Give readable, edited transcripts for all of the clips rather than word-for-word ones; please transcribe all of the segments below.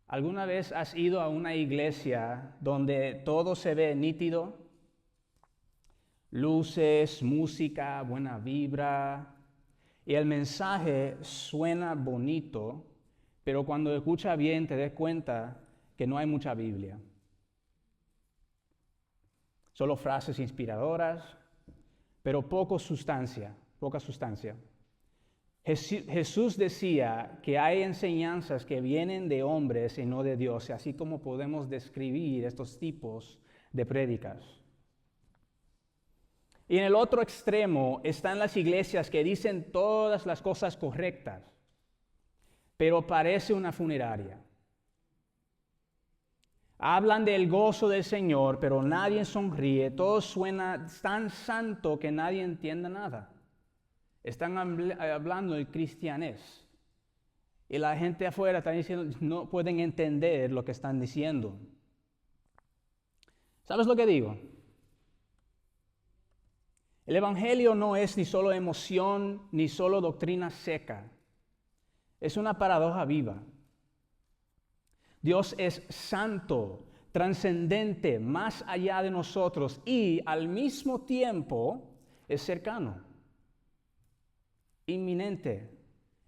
¿Alguna vez has ido a una iglesia donde todo se ve nítido? Luces, música, buena vibra, y el mensaje suena bonito, pero cuando escucha bien te das cuenta que no hay mucha Biblia. Solo frases inspiradoras, pero poca sustancia. Jesús decía que hay enseñanzas que vienen de hombres y no de Dios, así como podemos describir estos tipos de prédicas. Y en el otro extremo están las iglesias que dicen todas las cosas correctas, pero parece una funeraria. Hablan del gozo del Señor, pero nadie sonríe, todo suena tan santo que nadie entiende nada. Están hablando del cristianés. Y la gente afuera está diciendo, no pueden entender lo que están diciendo. ¿Sabes lo que digo? El Evangelio no es ni solo emoción, ni solo doctrina seca. Es una paradoja viva. Dios es santo, trascendente, más allá de nosotros y al mismo tiempo es cercano, inminente,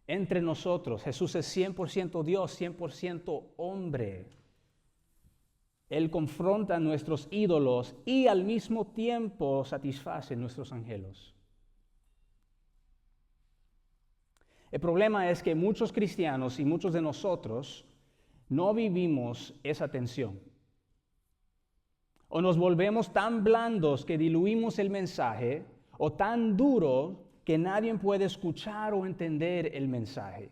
entre nosotros. Jesús es 100% Dios, 100% hombre. Él confronta nuestros ídolos y al mismo tiempo satisface nuestros anhelos. El problema es que muchos cristianos y muchos de nosotros no vivimos esa tensión. O nos volvemos tan blandos que diluimos el mensaje, o tan duros que nadie puede escuchar o entender el mensaje.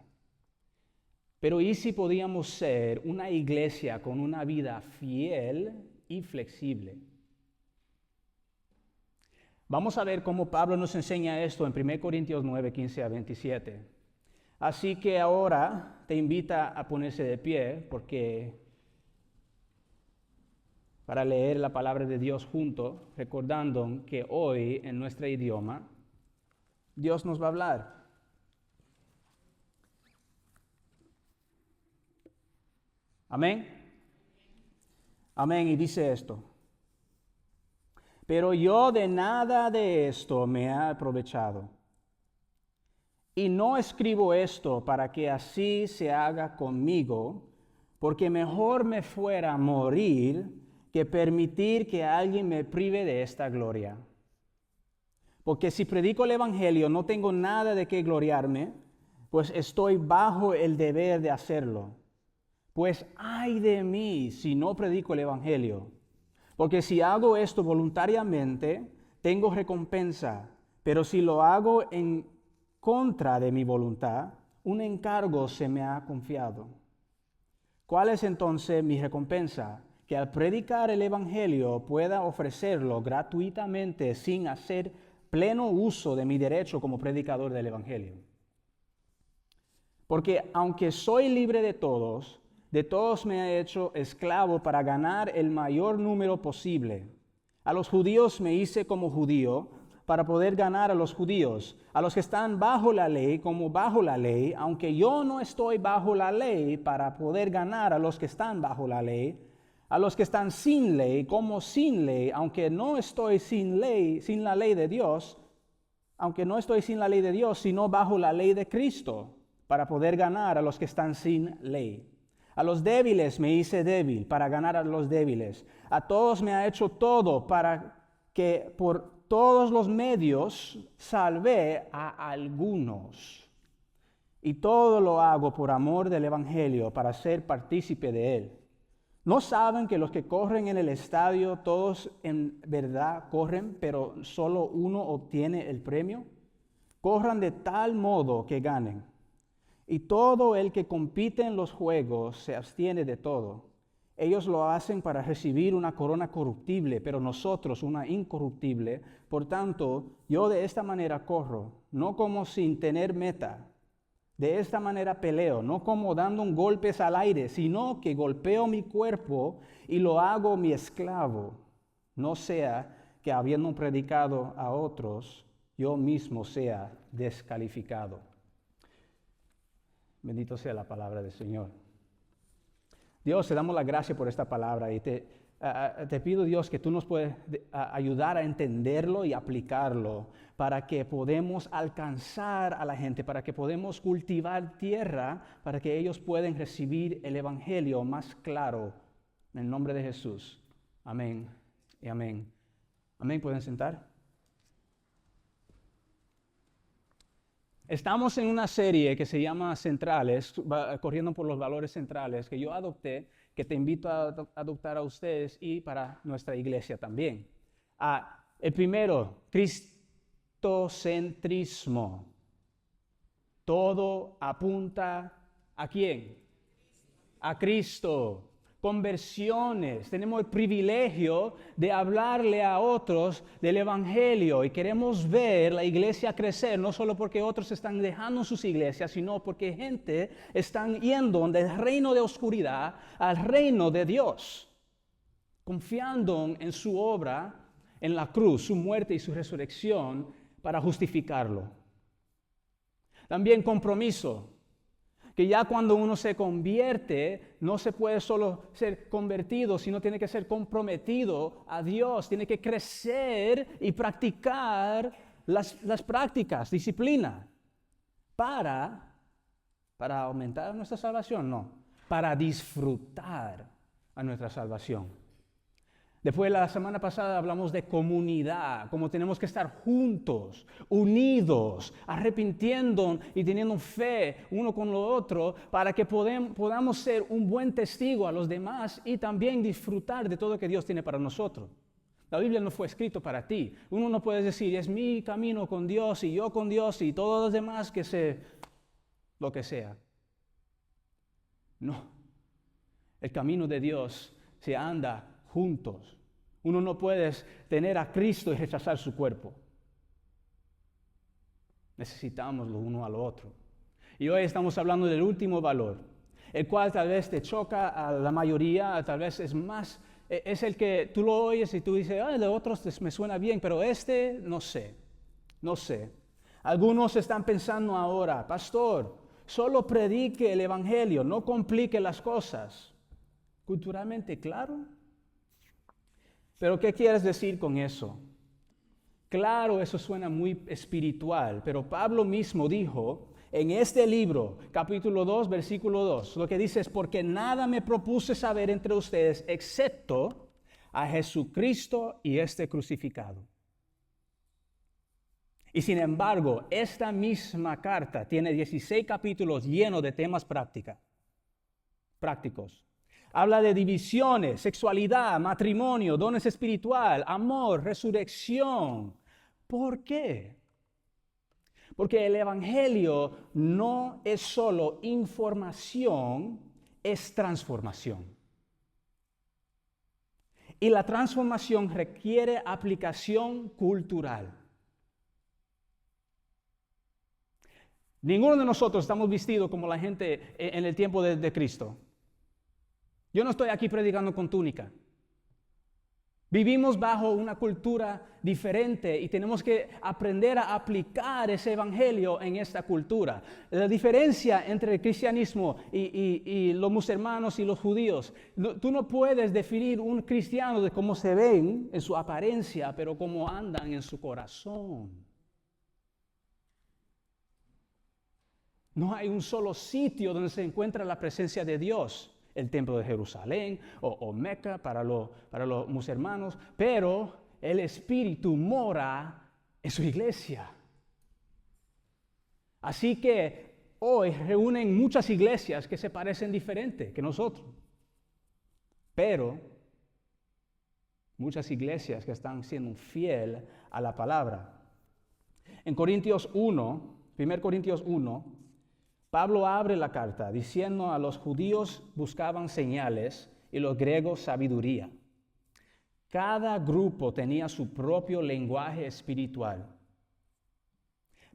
Pero ¿y si podíamos ser una iglesia con una vida fiel y flexible? Vamos a ver cómo Pablo nos enseña esto en 1 Corintios 9, 15 a 27. Así que ahora te invita a ponerse de pie para leer la palabra de Dios juntos, recordando que hoy en nuestro idioma Dios nos va a hablar. Amén. Amén. Y dice esto. Pero yo de nada de esto me he aprovechado. Y no escribo esto para que así se haga conmigo, porque mejor me fuera morir que permitir que alguien me prive de esta gloria. Porque si predico el Evangelio no tengo nada de qué gloriarme, pues estoy bajo el deber de hacerlo. Pues ay de mí si no predico el Evangelio. Porque si hago esto voluntariamente, tengo recompensa. Pero si lo hago en contra de mi voluntad, un encargo se me ha confiado. ¿Cuál es entonces mi recompensa? Que al predicar el Evangelio pueda ofrecerlo gratuitamente sin hacer pleno uso de mi derecho como predicador del Evangelio. Porque aunque soy libre de todos me he hecho esclavo para ganar el mayor número posible. A los judíos me hice como judío para poder ganar a los judíos. A los que están bajo la ley como bajo la ley, aunque yo no estoy bajo la ley para poder ganar a los que están bajo la ley. A los que están sin ley como sin ley, aunque no estoy sin la ley de Dios, aunque no estoy sin la ley de Dios, sino bajo la ley de Cristo, para poder ganar a los que están sin ley. A los débiles me hice débil para ganar a los débiles. A todos me ha hecho todo para que por todos los medios salve a algunos. Y todo lo hago por amor del Evangelio, para ser partícipe de él. ¿No saben que los que corren en el estadio, todos en verdad corren, pero solo uno obtiene el premio? Corran de tal modo que ganen. Y todo el que compite en los juegos se abstiene de todo. Ellos lo hacen para recibir una corona corruptible, pero nosotros una incorruptible. Por tanto, yo de esta manera corro, no como sin tener meta. De esta manera peleo, no como dando golpes al aire, sino que golpeo mi cuerpo y lo hago mi esclavo. No sea que habiendo predicado a otros, yo mismo sea descalificado. Bendito sea la palabra del Señor. Dios, te damos la gracia por esta palabra y te pido, Dios, que tú nos puedes ayudar a entenderlo y aplicarlo para que podamos alcanzar a la gente, para que podamos cultivar tierra, para que ellos puedan recibir el evangelio más claro. En el nombre de Jesús. Amén y amén. Amén, ¿pueden sentar? Estamos en una serie que se llama Centrales, corriendo por los valores centrales, que yo adopté, que te invito a adoptar a ustedes y para nuestra iglesia también. El primero, cristocentrismo. Todo apunta ¿a quién? A Cristo. Conversiones, tenemos el privilegio de hablarle a otros del evangelio y queremos ver la iglesia crecer, no solo porque otros están dejando sus iglesias, sino porque gente están yendo del reino de oscuridad al reino de Dios, confiando en su obra, en la cruz, su muerte y su resurrección para justificarlo. También compromiso. Que ya cuando uno se convierte, no se puede solo ser convertido, sino tiene que ser comprometido a Dios. Tiene que crecer y practicar las prácticas, disciplina. ¿Para aumentar nuestra salvación? No, para disfrutar a nuestra salvación. Después, la semana pasada hablamos de comunidad, cómo tenemos que estar juntos, unidos, arrepintiendo y teniendo fe uno con lo otro para que podamos ser un buen testigo a los demás y también disfrutar de todo lo que Dios tiene para nosotros. La Biblia no fue escrito para ti. Uno no puede decir, es mi camino con Dios y yo con Dios y todos los demás que sé lo que sea. No, el camino de Dios se anda juntos. Uno no puede tener a Cristo y rechazar su cuerpo. Necesitamos lo uno al otro. Y hoy estamos hablando del último valor, el cual tal vez te choca a la mayoría, tal vez es el que tú lo oyes y tú dices, de otros me suena bien, pero no sé. Algunos están pensando ahora, pastor, solo predique el evangelio, no complique las cosas. Culturalmente, claro. Pero ¿qué quieres decir con eso? Claro, eso suena muy espiritual, pero Pablo mismo dijo en este libro, capítulo 2, versículo 2, lo que dice es, porque nada me propuse saber entre ustedes excepto a Jesucristo y este crucificado. Y sin embargo, esta misma carta tiene 16 capítulos llenos de temas prácticos. Habla de divisiones, sexualidad, matrimonio, dones espiritual, amor, resurrección. ¿Por qué? Porque el evangelio no es solo información, es transformación. Y la transformación requiere aplicación cultural. Ninguno de nosotros estamos vestidos como la gente en el tiempo de Cristo. Yo no estoy aquí predicando con túnica. Vivimos bajo una cultura diferente y tenemos que aprender a aplicar ese evangelio en esta cultura. La diferencia entre el cristianismo y los musulmanes y los judíos, tú no puedes definir un cristiano de cómo se ven en su apariencia, pero cómo andan en su corazón. No hay un solo sitio donde se encuentra la presencia de Dios. El templo de Jerusalén o Meca para los musulmanes, pero el Espíritu mora en su iglesia. Así que hoy reúnen muchas iglesias que se parecen diferente que nosotros, pero muchas iglesias que están siendo fieles a la palabra. En 1 Corintios 1, Pablo abre la carta diciendo a los judíos buscaban señales y los griegos sabiduría. Cada grupo tenía su propio lenguaje espiritual.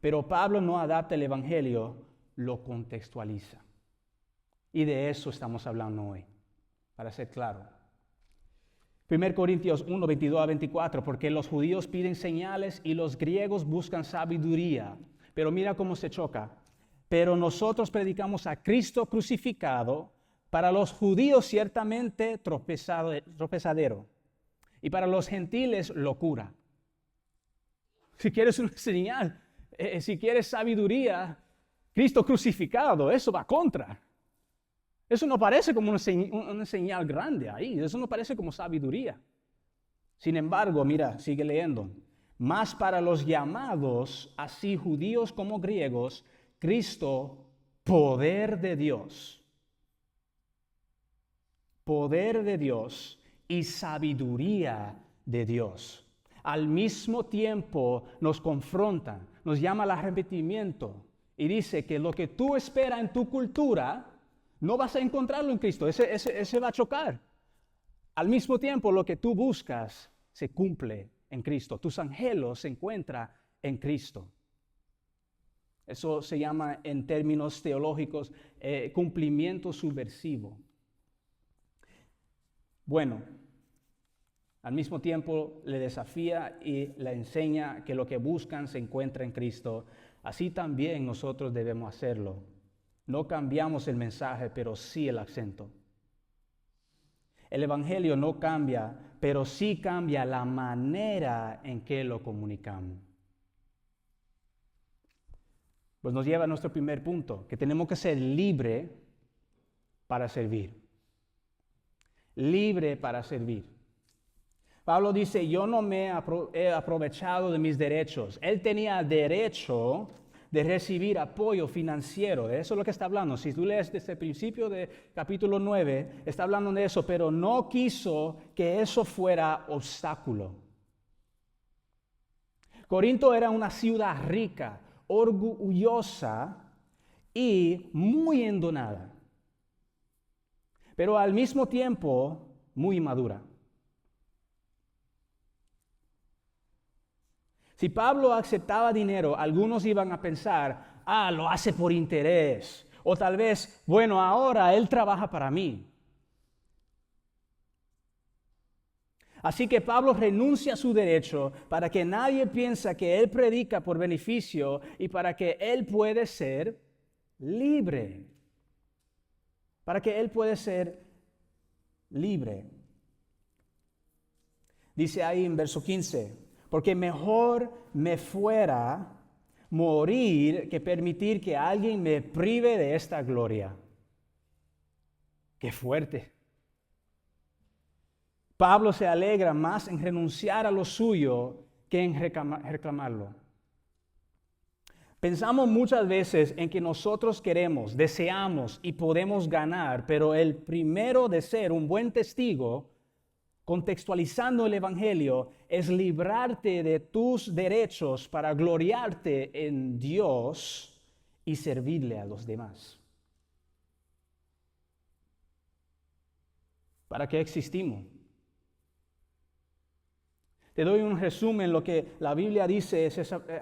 Pero Pablo no adapta el evangelio, lo contextualiza. Y de eso estamos hablando hoy, para ser claro. 1 Corintios 1, 22 a 24, porque los judíos piden señales y los griegos buscan sabiduría. Pero mira cómo se choca. Pero nosotros predicamos a Cristo crucificado, Para los judíos ciertamente tropezadero, y para los gentiles locura. Si quieres una señal, si quieres sabiduría, Cristo crucificado, eso va contra. Eso no parece como una señal grande ahí, eso no parece como sabiduría. Sin embargo, mira, sigue leyendo. Mas para los llamados, así judíos como griegos, Cristo, poder de Dios y sabiduría de Dios. Al mismo tiempo nos confronta, nos llama al arrepentimiento y dice que lo que tú esperas en tu cultura, no vas a encontrarlo en Cristo, ese va a chocar. Al mismo tiempo lo que tú buscas se cumple en Cristo, tus anhelos se encuentran en Cristo. Eso se llama en términos teológicos cumplimiento subversivo. Bueno, al mismo tiempo le desafía y le enseña que lo que buscan se encuentra en Cristo. Así también nosotros debemos hacerlo. No cambiamos el mensaje, pero sí el acento. El Evangelio no cambia, pero sí cambia la manera en que lo comunicamos. Pues nos lleva a nuestro primer punto, que tenemos que ser libres para servir. Libre para servir. Pablo dice, yo no me he aprovechado de mis derechos. Él tenía derecho de recibir apoyo financiero. De eso es lo que está hablando. Si tú lees desde el principio de capítulo 9, está hablando de eso, pero no quiso que eso fuera obstáculo. Corinto era una ciudad rica, orgullosa y muy endonada, pero al mismo tiempo muy madura. Si Pablo aceptaba dinero, algunos iban a pensar, lo hace por interés, o tal vez, bueno, ahora él trabaja para mí. Así que Pablo renuncia a su derecho para que nadie piense que él predica por beneficio y para que él puede ser libre. Para que él puede ser libre. Dice ahí en verso 15, porque mejor me fuera morir que permitir que alguien me prive de esta gloria. ¡Qué fuerte! Pablo se alegra más en renunciar a lo suyo que en reclamarlo. Pensamos muchas veces en que nosotros queremos, deseamos y podemos ganar, pero el primero de ser un buen testigo, contextualizando el Evangelio, es librarte de tus derechos para gloriarte en Dios y servirle a los demás. ¿Para qué existimos? Te doy un resumen. Lo que la Biblia dice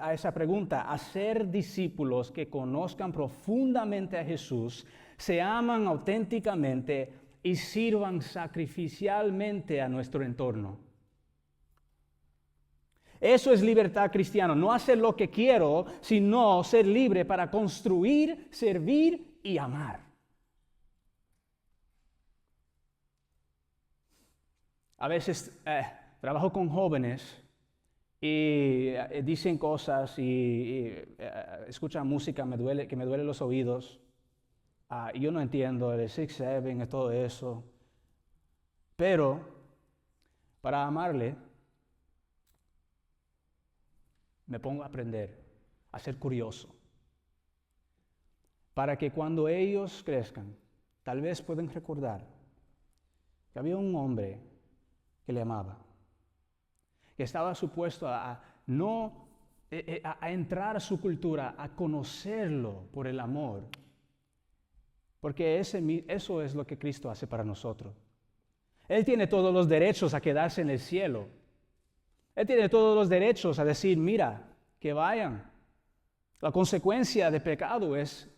a esa pregunta: hacer discípulos que conozcan profundamente a Jesús, se aman auténticamente y sirvan sacrificialmente a nuestro entorno. Eso es libertad cristiana, no hacer lo que quiero, sino ser libre para construir, servir y amar. A veces trabajo con jóvenes y dicen cosas y escuchan música que me duele los oídos. Yo no entiendo el 6-7 y todo eso. Pero para amarle, me pongo a aprender, a ser curioso. Para que cuando ellos crezcan, tal vez puedan recordar que había un hombre que le amaba, que estaba supuesto a entrar a su cultura, a conocerlo por el amor. Porque eso es lo que Cristo hace para nosotros. Él tiene todos los derechos a quedarse en el cielo. Él tiene todos los derechos a decir, mira, que vayan. La consecuencia de pecado es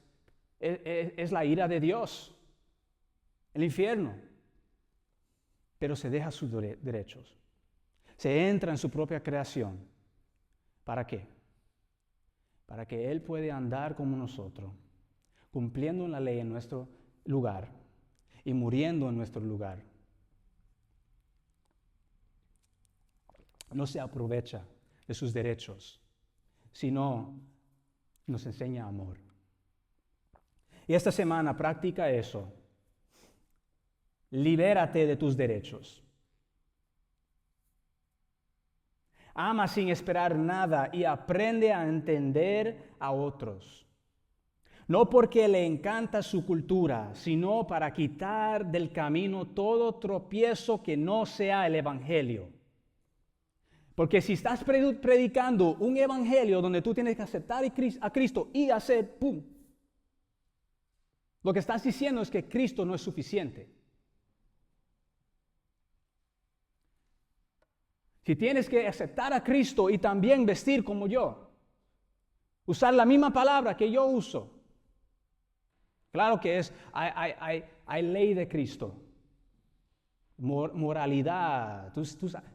la ira de Dios, el infierno. Pero se deja sus derechos. Se entra en su propia creación. ¿Para qué? Para que Él pueda andar como nosotros, cumpliendo la ley en nuestro lugar y muriendo en nuestro lugar. No se aprovecha de sus derechos, sino nos enseña amor. Y esta semana practica eso. Libérate de tus derechos. Ama sin esperar nada y aprende a entender a otros. No porque le encanta su cultura, sino para quitar del camino todo tropiezo que no sea el evangelio. Porque si estás predicando un evangelio donde tú tienes que aceptar a Cristo y hacer ¡pum!, lo que estás diciendo es que Cristo no es suficiente. Si tienes que aceptar a Cristo y también vestir como yo, usar la misma palabra que yo uso, claro que hay ley de Cristo, moralidad.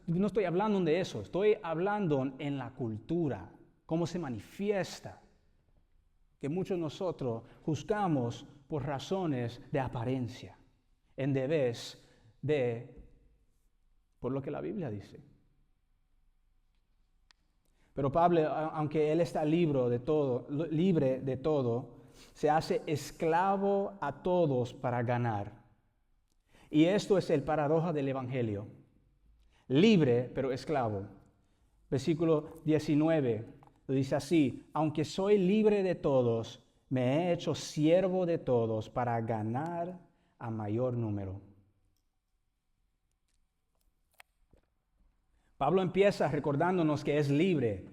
No estoy hablando de eso, estoy hablando en la cultura, cómo se manifiesta, que muchos de nosotros juzgamos por razones de apariencia, en vez de por lo que la Biblia dice. Pero Pablo, aunque él está libre de todo, se hace esclavo a todos para ganar. Y esto es el paradoja del Evangelio. Libre, pero esclavo. Versículo 19, lo dice así: aunque soy libre de todos, me he hecho siervo de todos para ganar a mayor número. Pablo empieza recordándonos que es libre.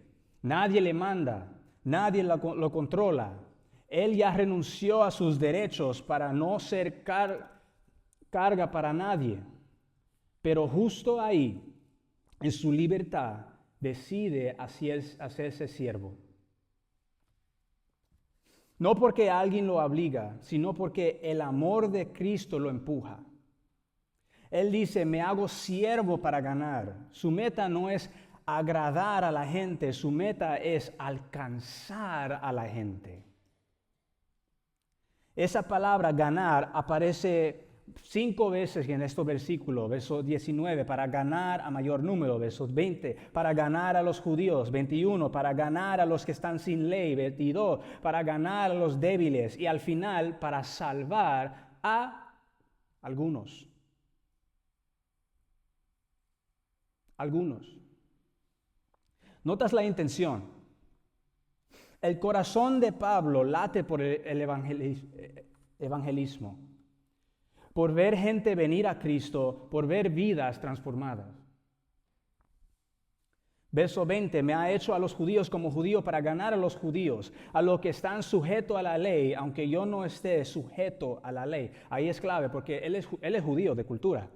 Nadie le manda, nadie lo controla. Él ya renunció a sus derechos para no ser carga para nadie. Pero justo ahí, en su libertad, decide hacerse siervo. No porque alguien lo obliga, sino porque el amor de Cristo lo empuja. Él dice, me hago siervo para ganar. Su meta no es agradar a la gente, su meta es alcanzar a la gente. Esa palabra ganar aparece 5 veces en este versículo, verso 19, para ganar a mayor número, verso 20, para ganar a los judíos, 21, para ganar a los que están sin ley, 22, para ganar a los débiles y al final para salvar a algunos. Algunos. ¿Notas la intención? El corazón de Pablo late por el evangelismo, por ver gente venir a Cristo, por ver vidas transformadas. Verso 20, me ha hecho a los judíos como judío para ganar a los judíos, a los que están sujetos a la ley, aunque yo no esté sujeto a la ley. Ahí es clave, porque él es judío de cultura.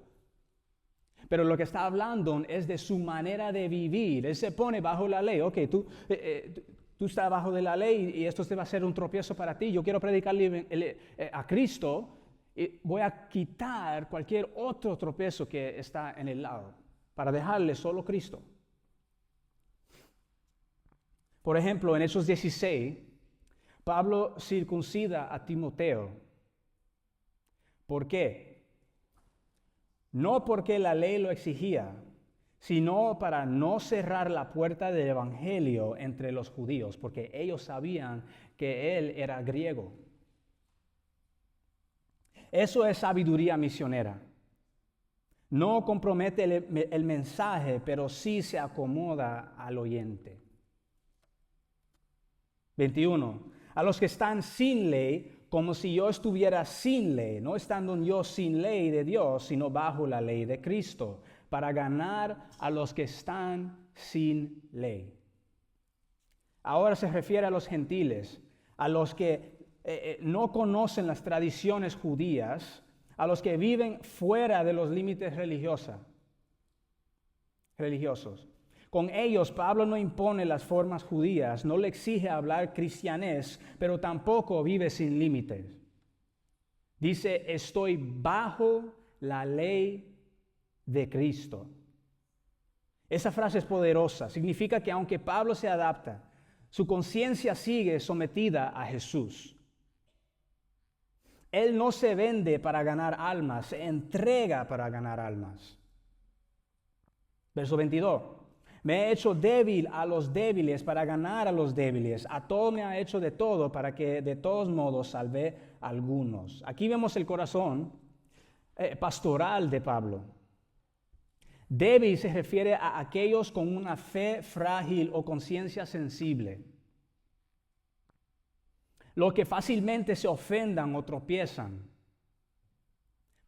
Pero lo que está hablando es de su manera de vivir. Él se pone bajo la ley. Ok, tú estás bajo de la ley y esto te va a ser un tropiezo para ti. Yo quiero predicarle a Cristo y voy a quitar cualquier otro tropiezo que está en el lado para dejarle solo Cristo. Por ejemplo, en Hechos 16, Pablo circuncida a Timoteo. ¿Por qué? No porque la ley lo exigía, sino para no cerrar la puerta del evangelio entre los judíos, porque ellos sabían que él era griego. Eso es sabiduría misionera. No compromete el mensaje, pero sí se acomoda al oyente. 21. A los que están sin ley, como si yo estuviera sin ley, no estando yo sin ley de Dios, sino bajo la ley de Cristo, para ganar a los que están sin ley. Ahora se refiere a los gentiles, a los que no conocen las tradiciones judías, a los que viven fuera de los límites religiosos. Con ellos, Pablo no impone las formas judías, no le exige hablar cristianés, pero tampoco vive sin límites. Dice, estoy bajo la ley de Cristo. Esa frase es poderosa. Significa que aunque Pablo se adapta, su conciencia sigue sometida a Jesús. Él no se vende para ganar almas, se entrega para ganar almas. Verso 22. Me he hecho débil a los débiles para ganar a los débiles. A todo me ha hecho de todo para que de todos modos salve a algunos. Aquí vemos el corazón pastoral de Pablo. Débil se refiere a aquellos con una fe frágil o conciencia sensible. Los que fácilmente se ofendan o tropiezan.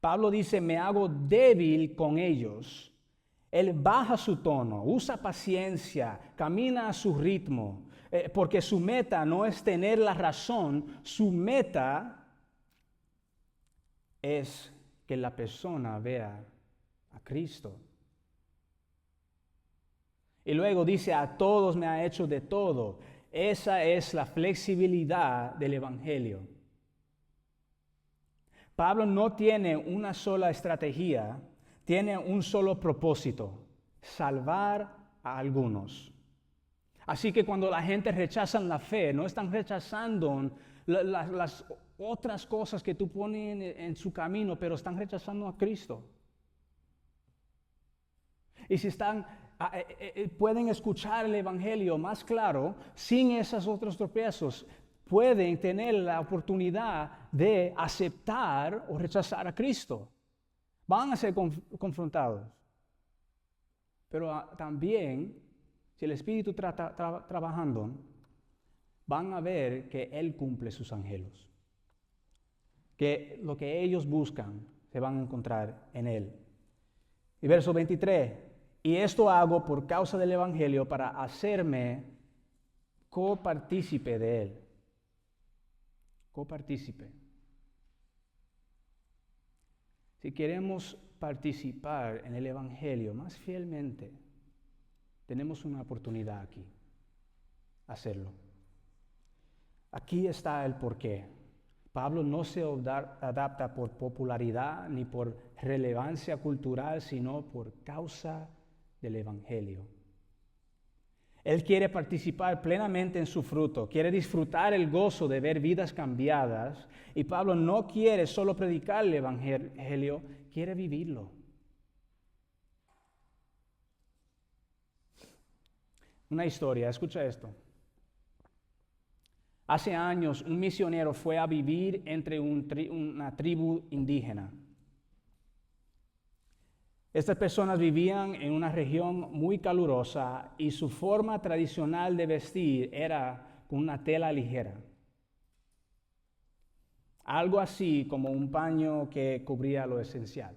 Pablo dice, me hago débil con ellos. Él baja su tono, usa paciencia, camina a su ritmo, porque su meta no es tener la razón, su meta es que la persona vea a Cristo. Y luego dice, a todos me ha hecho de todo. Esa es la flexibilidad del Evangelio. Pablo no tiene una sola estrategia, tiene un solo propósito: salvar a algunos. Así que cuando la gente rechaza la fe, no están rechazando las otras cosas que tú pones en su camino, pero están rechazando a Cristo. Y si pueden escuchar el Evangelio más claro, sin esos otros tropiezos, pueden tener la oportunidad de aceptar o rechazar a Cristo. Van a ser confrontados. Pero también, si el Espíritu está trabajando, van a ver que Él cumple sus anhelos. Que lo que ellos buscan se van a encontrar en Él. Y verso 23. Y esto hago por causa del Evangelio para hacerme copartícipe de Él. Copartícipe. Si queremos participar en el Evangelio más fielmente, tenemos una oportunidad aquí, hacerlo. Aquí está el porqué. Pablo no se adapta por popularidad ni por relevancia cultural, sino por causa del Evangelio. Él quiere participar plenamente en su fruto, quiere disfrutar el gozo de ver vidas cambiadas, y Pablo no quiere solo predicar el Evangelio, quiere vivirlo. Una historia, escucha esto. Hace años un misionero fue a vivir entre una tribu indígena. Estas personas vivían en una región muy calurosa y su forma tradicional de vestir era con una tela ligera. Algo así como un paño que cubría lo esencial.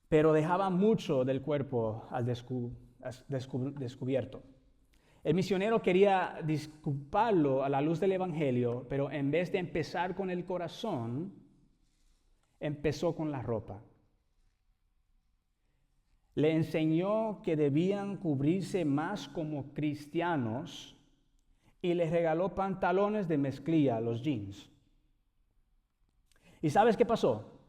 Pero dejaba mucho del cuerpo al descubierto. El misionero quería disculparlo a la luz del Evangelio, pero en vez de empezar con el corazón, empezó con la ropa. Le enseñó que debían cubrirse más como cristianos y les regaló pantalones de mezclilla, los jeans. ¿Y sabes qué pasó?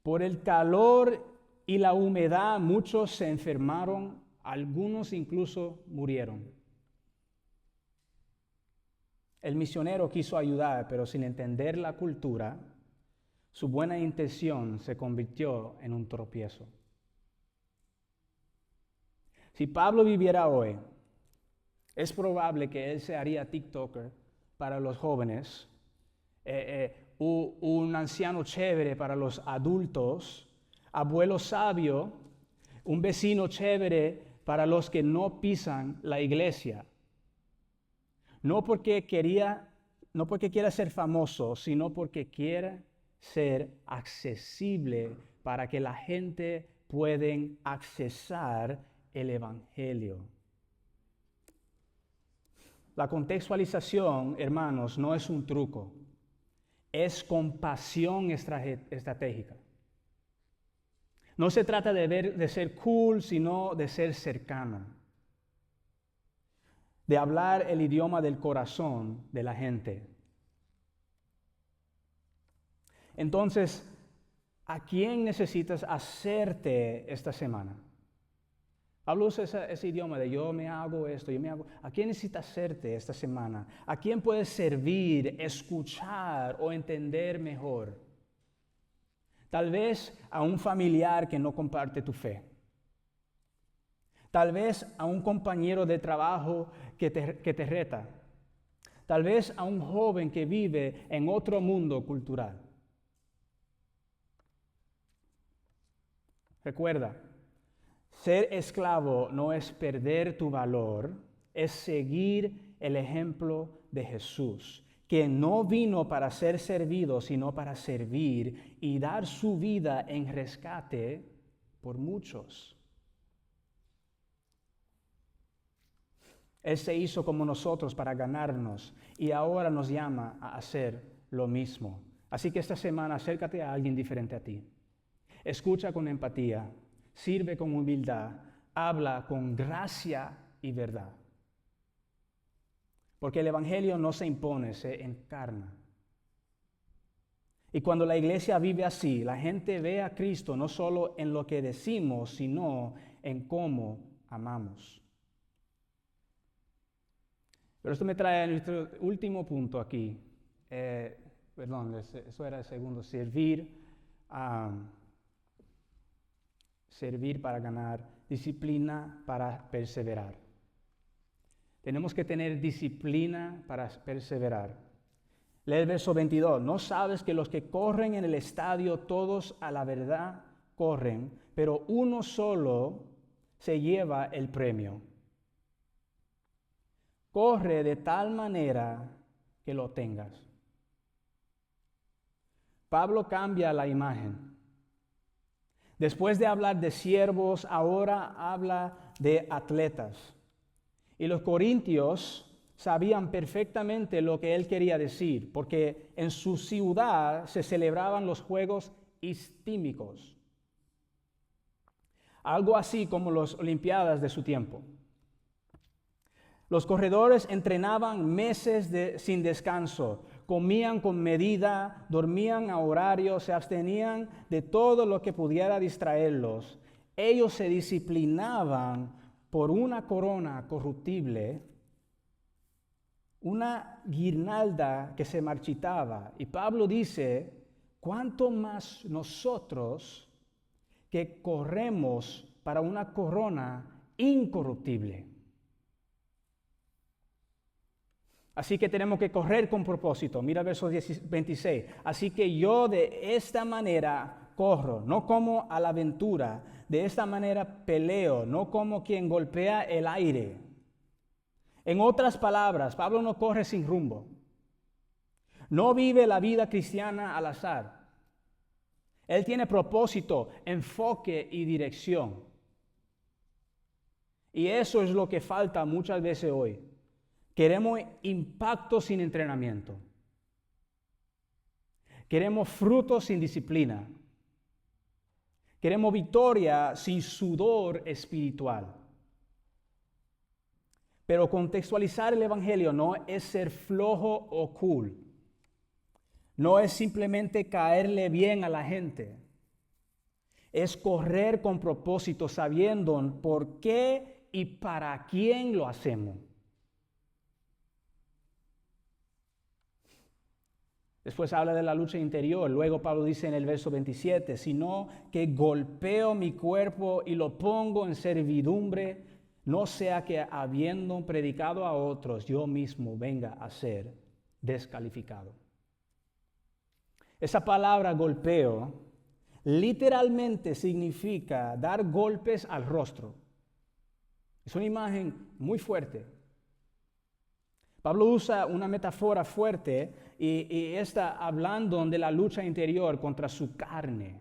Por el calor y la humedad, muchos se enfermaron, algunos incluso murieron. El misionero quiso ayudar, pero sin entender la cultura, su buena intención se convirtió en un tropiezo. Si Pablo viviera hoy, es probable que él se haría TikToker para los jóvenes, un anciano chévere para los adultos, abuelo sabio, un vecino chévere para los que no pisan la iglesia. No porque quiera ser famoso, sino porque quiere ser accesible para que la gente pueda accesar el Evangelio. La contextualización, hermanos, no es un truco, es compasión estratégica. No se trata de ser cool, sino de ser cercano, de hablar el idioma del corazón de la gente. Entonces, ¿a quién necesitas hacerte esta semana? Pablo usa ese idioma de yo me hago esto, yo me hago. ¿A quién necesitas hacerte esta semana? ¿A quién puedes servir, escuchar o entender mejor? Tal vez a un familiar que no comparte tu fe. Tal vez a un compañero de trabajo que te reta. Tal vez a un joven que vive en otro mundo cultural. Recuerda, ser esclavo no es perder tu valor, es seguir el ejemplo de Jesús, que no vino para ser servido, sino para servir y dar su vida en rescate por muchos. Él se hizo como nosotros para ganarnos y ahora nos llama a hacer lo mismo. Así que esta semana acércate a alguien diferente a ti. Escucha con empatía, sirve con humildad, habla con gracia y verdad. Porque el Evangelio no se impone, se encarna. Y cuando la iglesia vive así, la gente ve a Cristo no solo en lo que decimos, sino en cómo amamos. Pero esto me trae a nuestro último punto aquí. Eso era el segundo, servir para ganar, disciplina para perseverar. Tenemos que tener disciplina para perseverar. Lee el verso 22. ¿No sabes que los que corren en el estadio todos a la verdad corren, pero uno solo se lleva el premio? Corre de tal manera que lo tengas. Pablo cambia la imagen. Después de hablar de siervos, ahora habla de atletas. Y los corintios sabían perfectamente lo que él quería decir, porque en su ciudad se celebraban los Juegos Istímicos, algo así como las Olimpiadas de su tiempo. Los corredores entrenaban meses sin descanso, comían con medida, dormían a horario, se abstenían de todo lo que pudiera distraerlos. Ellos se disciplinaban por una corona corruptible, una guirnalda que se marchitaba. Y Pablo dice, ¿cuánto más nosotros que corremos para una corona incorruptible? Así que tenemos que correr con propósito. Mira el verso 26. Así que yo de esta manera corro, no como a la aventura. De esta manera peleo, no como quien golpea el aire. En otras palabras, Pablo no corre sin rumbo. No vive la vida cristiana al azar. Él tiene propósito, enfoque y dirección. Y eso es lo que falta muchas veces hoy. Queremos impacto sin entrenamiento. Queremos frutos sin disciplina. Queremos victoria sin sudor espiritual. Pero contextualizar el Evangelio no es ser flojo o cool. No es simplemente caerle bien a la gente. Es correr con propósito, sabiendo por qué y para quién lo hacemos. Después habla de la lucha interior. Luego Pablo dice en el verso 27, sino que golpeo mi cuerpo y lo pongo en servidumbre, no sea que habiendo predicado a otros, yo mismo venga a ser descalificado. Esa palabra golpeo literalmente significa dar golpes al rostro. Es una imagen muy fuerte. Pablo usa una metáfora fuerte y está hablando de la lucha interior contra su carne.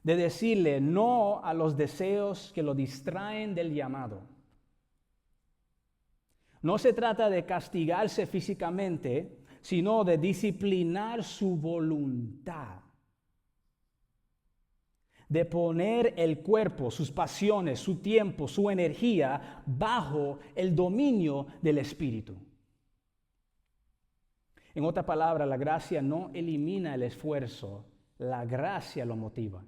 De decirle no a los deseos que lo distraen del llamado. No se trata de castigarse físicamente, sino de disciplinar su voluntad. De poner el cuerpo, sus pasiones, su tiempo, su energía bajo el dominio del Espíritu. En otra palabra, la gracia no elimina el esfuerzo, la gracia lo motiva.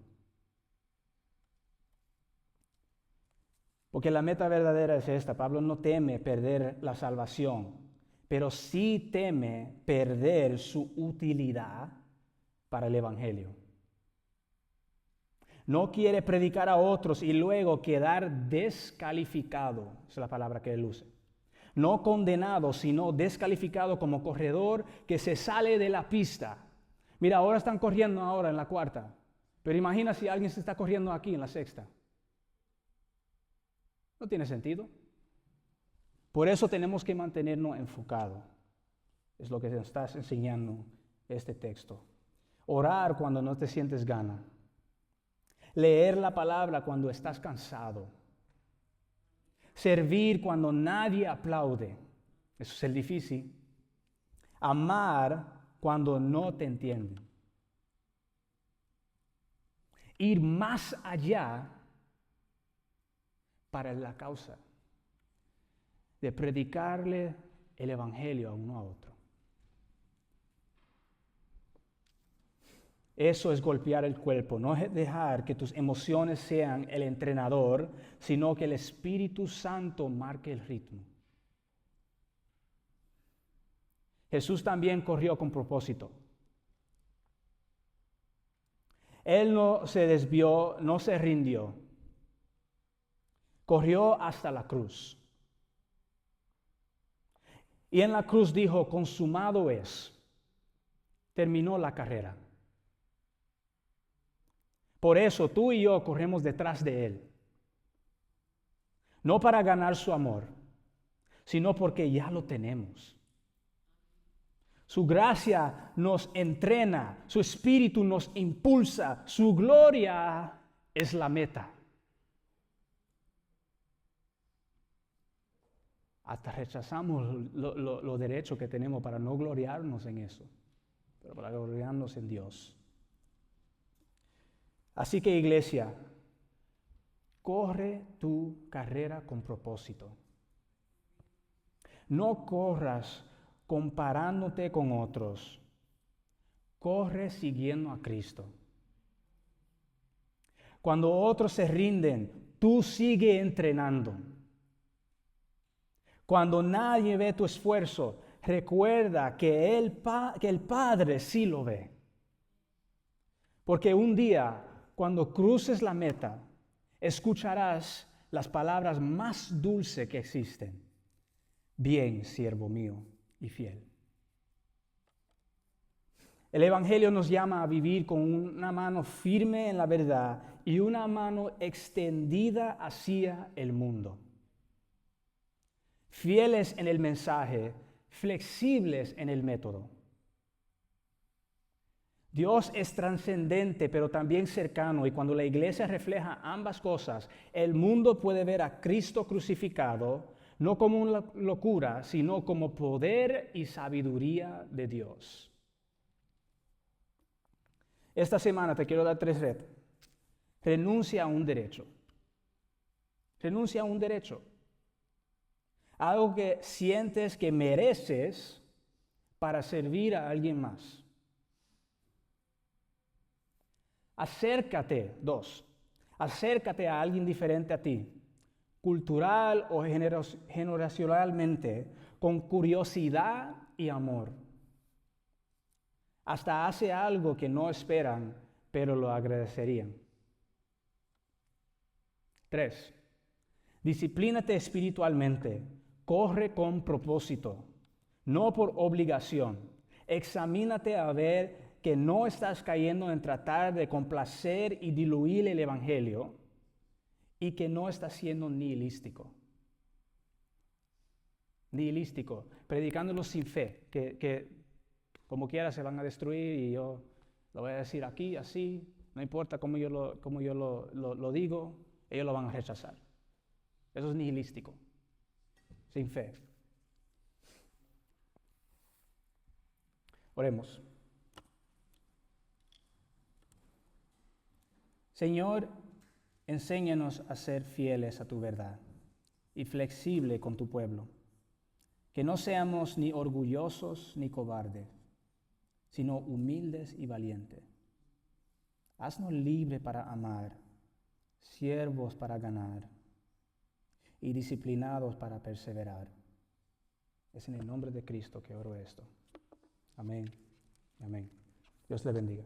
Porque la meta verdadera es esta. Pablo no teme perder la salvación, pero sí teme perder su utilidad para el Evangelio. No quiere predicar a otros y luego quedar descalificado, es la palabra que él usa. No condenado, sino descalificado como corredor que se sale de la pista. Mira, ahora están corriendo ahora en la cuarta, pero imagina si alguien se está corriendo aquí en la sexta. No tiene sentido. Por eso tenemos que mantenernos enfocados. Es lo que nos está enseñando este texto. Orar cuando no te sientes gana. Leer la palabra cuando estás cansado. Servir cuando nadie aplaude. Eso es el difícil. Amar cuando no te entienden. Ir más allá para la causa de predicarle el Evangelio a uno a otro. Eso es golpear el cuerpo, no es dejar que tus emociones sean el entrenador, sino que el Espíritu Santo marque el ritmo. Jesús también corrió con propósito. Él no se desvió, no se rindió. Corrió hasta la cruz. Y en la cruz dijo, consumado es. Terminó la carrera. Por eso tú y yo corremos detrás de Él. No para ganar su amor, sino porque ya lo tenemos. Su gracia nos entrena, su espíritu nos impulsa, su gloria es la meta. Hasta rechazamos lo derecho que tenemos para no gloriarnos en eso, pero para gloriarnos en Dios. Así que, iglesia, corre tu carrera con propósito. No corras comparándote con otros. Corre siguiendo a Cristo. Cuando otros se rinden, tú sigue entrenando. Cuando nadie ve tu esfuerzo, recuerda que el Padre sí lo ve. Porque un día, cuando cruces la meta, escucharás las palabras más dulces que existen. Bien, siervo mío y fiel. El Evangelio nos llama a vivir con una mano firme en la verdad y una mano extendida hacia el mundo. Fieles en el mensaje, flexibles en el método. Dios es trascendente, pero también cercano, y cuando la iglesia refleja ambas cosas, el mundo puede ver a Cristo crucificado, no como una locura, sino como poder y sabiduría de Dios. Esta semana te quiero dar 3 retos. Renuncia a un derecho. Renuncia a un derecho. Algo que sientes que mereces para servir a alguien más. Acércate, 2. Acércate a alguien diferente a ti, cultural o generacionalmente, con curiosidad y amor. Hasta hace algo que no esperan, pero lo agradecerían. 3. Disciplínate espiritualmente. Corre con propósito, no por obligación. Examínate a ver que no estás cayendo en tratar de complacer y diluir el Evangelio y que no estás siendo nihilístico. Nihilístico, predicándolo sin fe, que como quiera se van a destruir y yo lo voy a decir aquí, así, no importa cómo yo lo digo, ellos lo van a rechazar. Eso es nihilístico, sin fe. Oremos. Señor, enséñanos a ser fieles a tu verdad y flexibles con tu pueblo. Que no seamos ni orgullosos ni cobardes, sino humildes y valientes. Haznos libres para amar, siervos para ganar, y disciplinados para perseverar. Es en el nombre de Cristo que oro esto. Amén. Amén. Dios le bendiga.